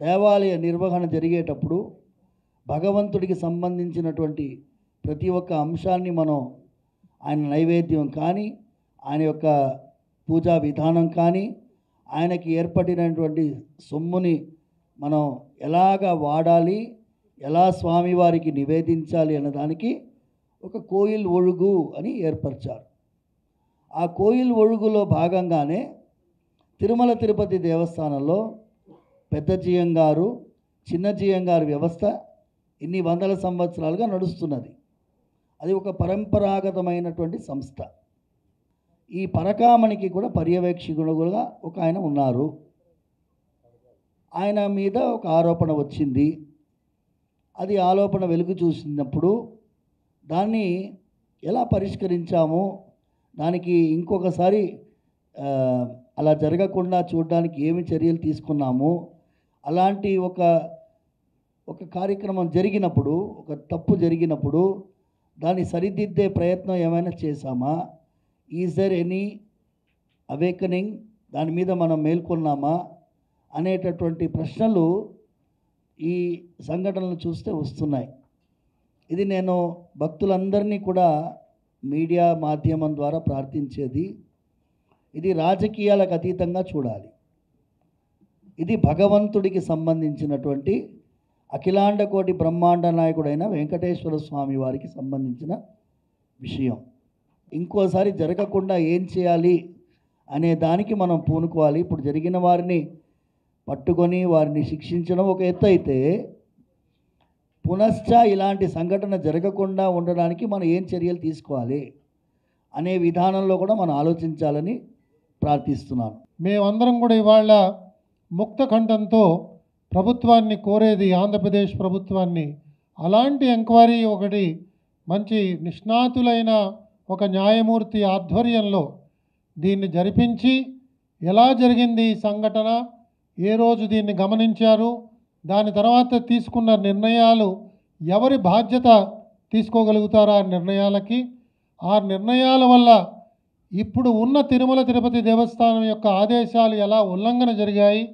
దేవాలయ నిర్వహణ జరిగేటప్పుడు భగవంతుడికి సంబంధించినటువంటి ప్రతి ఒక్క అంశాన్ని మనం ఆయన నైవేద్యం కానీ, ఆయన యొక్క పూజా విధానం కానీ, ఆయనకి ఏర్పడినటువంటి సొమ్ముని మనం ఎలాగా వాడాలి, ఎలా స్వామివారికి నివేదించాలి అన్నదానికి ఒక కోయిల్ ఒழுగు అని ఏర్పరిచారు. ఆ కోయిల్ ఒழுగులో భాగంగానే తిరుమల తిరుపతి దేవస్థానంలో పెద్ద జియంగారు, చిన్న జియంగారు వ్యవస్థ ఇన్ని వందల సంవత్సరాలుగా నడుస్తున్నది. అది ఒక పరంపరాగతమైనటువంటి సంస్థ. ఈ పరకామణికి కూడా పర్యవేక్షకుడుగా ఒక ఆయన ఉన్నారు. ఆయన మీద ఒక ఆరోపణ వచ్చింది. అది ఆరోపణ వెలుగు చూసినప్పుడు దాన్ని ఎలా పరిష్కరించాము, దానికి ఇంకొకసారి అలా జరగకుండా చూడడానికి ఏమి చర్యలు తీసుకున్నాము, అలాంటి ఒక కార్యక్రమం జరిగినప్పుడు, ఒక తప్పు జరిగినప్పుడు దాన్ని సరిదిద్దే ప్రయత్నం ఏమైనా చేశామా, ఈజ్ దర్ ఎనీ అవేకనింగ్, దాని మీద మనం మేల్కొన్నామా అనేటటువంటి ప్రశ్నలు ఈ సంఘటనలు చూస్తే వస్తున్నాయి. ఇది నేను భక్తులందరినీ కూడా మీడియా మాధ్యమం ద్వారా ప్రార్థించేది, ఇది రాజకీయాలకు అతీతంగా చూడాలి. ఇది భగవంతుడికి సంబంధించినటువంటి అఖిలాండ కోటి బ్రహ్మాండ నాయకుడైన వెంకటేశ్వర స్వామి వారికి సంబంధించిన విషయం. ఇంకోసారి జరగకుండా ఏం చేయాలి అనే దానికి మనం పూనుకోవాలి. ఇప్పుడు జరిగిన వారిని పట్టుకొని వారిని శిక్షించడం ఒక ఎత్తు అయితే, పునశ్చ ఇలాంటి సంఘటన జరగకుండా ఉండడానికి మనం ఏం చర్యలు తీసుకోవాలి అనే విధానంలో కూడా మనం ఆలోచించాలని ప్రార్థిస్తున్నాను. మేమందరం కూడా ఇవాళ ముక్త కంఠంతో ప్రభుత్వాన్ని కోరేది, ఆంధ్రప్రదేశ్ ప్రభుత్వాన్ని, అలాంటి ఎంక్వైరీ ఒకటి మంచి నిష్ణాతులైన ఒక న్యాయమూర్తి ఆధ్వర్యంలో దీన్ని జరిపించి, ఎలా జరిగింది ఈ సంఘటన, ఏ రోజు దీన్ని గమనించారు, దాని తర్వాత తీసుకున్న నిర్ణయాలు ఎవరి బాధ్యత తీసుకోగలుగుతారు ఆ నిర్ణయాలకి, ఆ నిర్ణయాల వల్ల ఇప్పుడు ఉన్న తిరుమల తిరుపతి దేవస్థానం యొక్క ఆదేశాలు ఎలా ఉల్లంఘన జరిగాయి,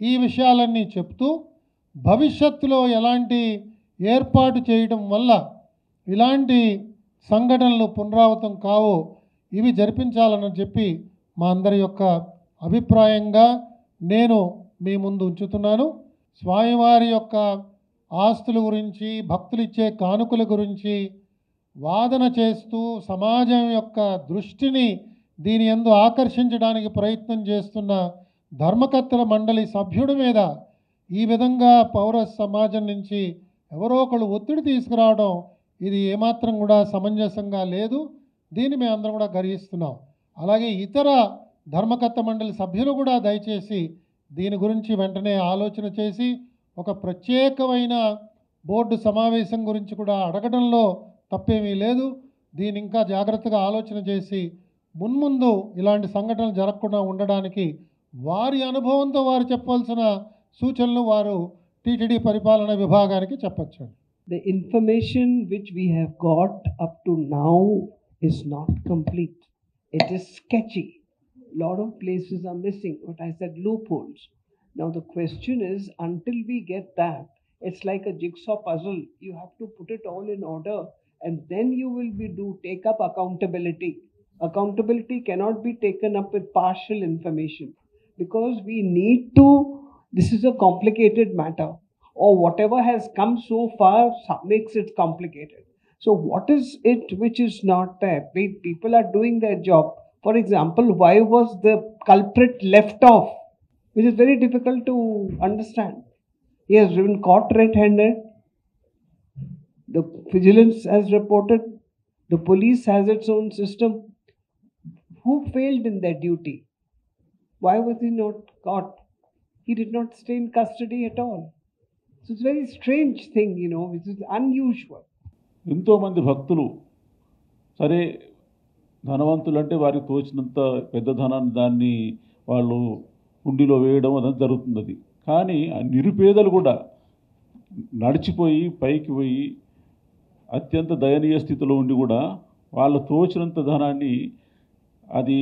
ఈ విషయాలన్నీ చెప్తూ భవిష్యత్తులో ఎలాంటి ఏర్పాటు చేయడం వల్ల ఇలాంటి సంఘటనలు పునరావృతం కావో ఇవి జరిపించాలని చెప్పి మా అందరి యొక్క అభిప్రాయంగా నేను మీ ముందు ఉంచుతున్నాను. స్వామివారి యొక్క ఆస్తుల గురించి, భక్తులు ఇచ్చే కానుకల గురించి వాదన చేస్తూ సమాజం యొక్క దృష్టిని దీని యందు ఆకర్షించడానికి ప్రయత్నం చేస్తున్న ధర్మకర్తల మండలి సభ్యుడి మీద ఈ విధంగా పౌర సమాజం నుంచి ఎవరో ఒకళ్ళు ఒత్తిడి తీసుకురావడం ఇది ఏమాత్రం కూడా సమంజసంగా లేదు. దీన్ని మేము అందరం కూడా గర్హిస్తున్నాం. అలాగే ఇతర ధర్మకర్త మండలి సభ్యులు కూడా దయచేసి దీని గురించి వెంటనే ఆలోచన చేసి ఒక ప్రత్యేకమైన బోర్డు సమావేశం గురించి కూడా అడగడంలో తప్పేమీ లేదు. దీని ఇంకా జాగ్రత్తగా ఆలోచన చేసి మున్ముందు ఇలాంటి సంఘటనలు జరగకుండా ఉండడానికి వారి అనుభవంతో వారు చెప్పవలసిన సూచనలు వారు టీటీడీ పరిపాలన విభాగానికి చెప్పొచ్చు. The information which we have got up to now is not complete. It is sketchy. Lot of places are missing. What I said, loopholes. Now the question is, until we get that, it's like a jigsaw puzzle. You have to put it all in order, and then you will take up accountability. Accountability cannot be taken up with partial information, because we need to, this is a complicated matter, or whatever has come so far makes it complicated. So what is it which is not there? People are doing their job. For example, why was the culprit left off? Which is very difficult to understand. He has been caught red-handed. The vigilance has reported. The police has its own system. Who failed in their duty? Why was he not caught? He did not stay in custody at all. So it's a very strange thing, which is unusual. ఎంతోమంది భక్తులు సరే ధనవంతులు అంటే వారికి తోచినంత పెద్ద ధనాన్ని దాన్ని వాళ్ళు హుండీలో వేయడం అదంతా జరుగుతున్నది. కానీ నిరుపేదలు కూడా నడిచిపోయి పైకి పోయి అత్యంత దయనీయ స్థితిలో ఉండి కూడా వాళ్ళ తోచినంత ధనాన్ని, అది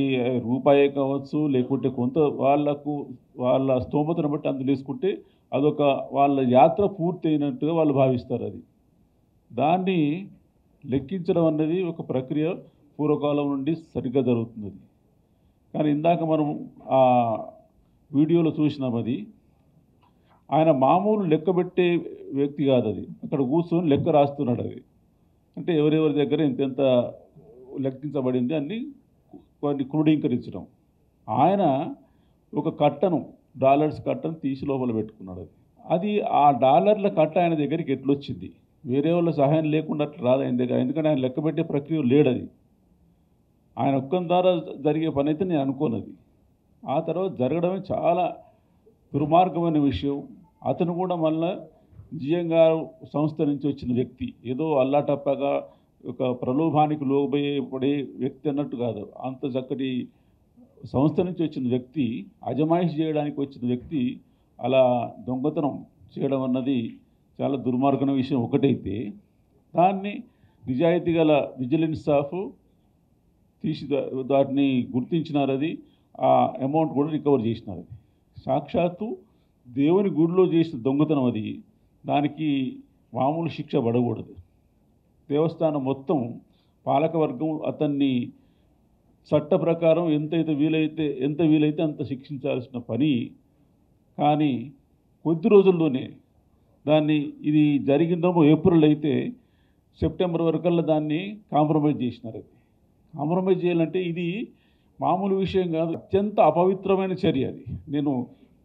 రూపాయే కావచ్చు లేకుంటే కొంత వాళ్ళ స్తోమతను బట్టి అందులో వేసుకుంటే అదొక వాళ్ళ యాత్ర పూర్తయినట్టుగా వాళ్ళు భావిస్తారు. అది దాన్ని లెక్కించడం అన్నది ఒక ప్రక్రియ పూర్వకాలం నుండి సరిగ్గా జరుగుతుంది. కానీ ఇందాక మనం ఆ వీడియోలో చూసినాం, అది ఆయన మామూలు లెక్క పెట్టే వ్యక్తి కాదు. అది అక్కడ కూర్చొని లెక్క రాస్తున్నాడు. అది అంటే ఎవరెవరి దగ్గర ఎంతెంత లెక్కించబడింది అన్ని కొన్ని క్రోడీకరించడం. ఆయన ఒక కట్టను డాలర్స్ కట్టను తీసి లోపల పెట్టుకున్నాడు. అది ఆ డాలర్ల కట్ట ఆయన దగ్గరికి ఎట్లొచ్చింది? వేరే వాళ్ళ సహాయం లేకుండా అట్లా రాదు ఆయన దగ్గర. ఎందుకంటే ఆయన లెక్క పెట్టే ప్రక్రియ లేడు. అది ఆయన ఒక్కని ద్వారా జరిగే పని అయితే నేను అనుకోనది. ఆ తర్వాత జరగడమే చాలా దుర్మార్గమైన విషయం. అతను కూడా మళ్ళా జిఎంగారు సంస్థ నుంచి వచ్చిన వ్యక్తి, ఏదో అల్లాటప్పగా ఒక ప్రలోభానికి లోబడే వ్యక్తి అన్నట్టు కాదు. అంత చక్కటి సంస్థ నుంచి వచ్చిన వ్యక్తి, అజమాయిషి చేయడానికి వచ్చిన వ్యక్తి అలా దొంగతనం చేయడం అన్నది చాలా దుర్మార్గమైన విషయం ఒకటైతే, దాన్ని నిజాయితీ గల విజిలెన్స్ స్టాఫ్ తీసి దాటిని గుర్తించినారు. అది ఆ అమౌంట్ కూడా రికవర్ చేసినారు. అది సాక్షాత్తు దేవుని గుడిలో చేసిన దొంగతనం. అది దానికి మామూలు శిక్ష పడకూడదు. దేవస్థానం మొత్తం పాలకవర్గం అతన్ని చట్ట ప్రకారం ఎంత వీలైతే అంత శిక్షించాల్సిన పని. కానీ కొద్ది రోజుల్లోనే దాన్ని, ఇది జరిగిందేమో ఏప్రిల్ అయితే సెప్టెంబర్ వరకల్లా దాన్ని కాంప్రమైజ్ చేసినారు. అది కాంప్రమైజ్ చేయాలంటే ఇది మామూలు విషయం కాదు, అత్యంత అపవిత్రమైన చర్య. అది నేను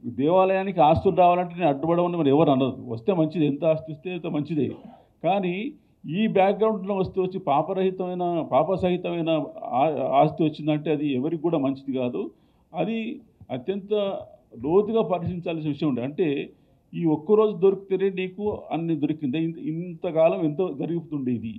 దేవాలయానికి ఆస్తులు రావాలంటే నేను అడ్డుపడమని మరి ఎవరు అనదు. వస్తే మంచిది, ఎంత ఆస్తి వస్తే అంత మంచిదే. కానీ ఈ బ్యాక్గ్రౌండ్లో వచ్చి పాపసహితమైన ఆస్తి వచ్చిందంటే అది ఎవరికి కూడా మంచిది కాదు. అది అత్యంత లోతుగా పరిశీలించాల్సిన విషయం ఉండే. అంటే ఈ ఒక్కరోజు దొరికితేనే నీకు అన్ని దొరికింది, ఇంతకాలం ఎంతో జరుగుతుండే ఇది.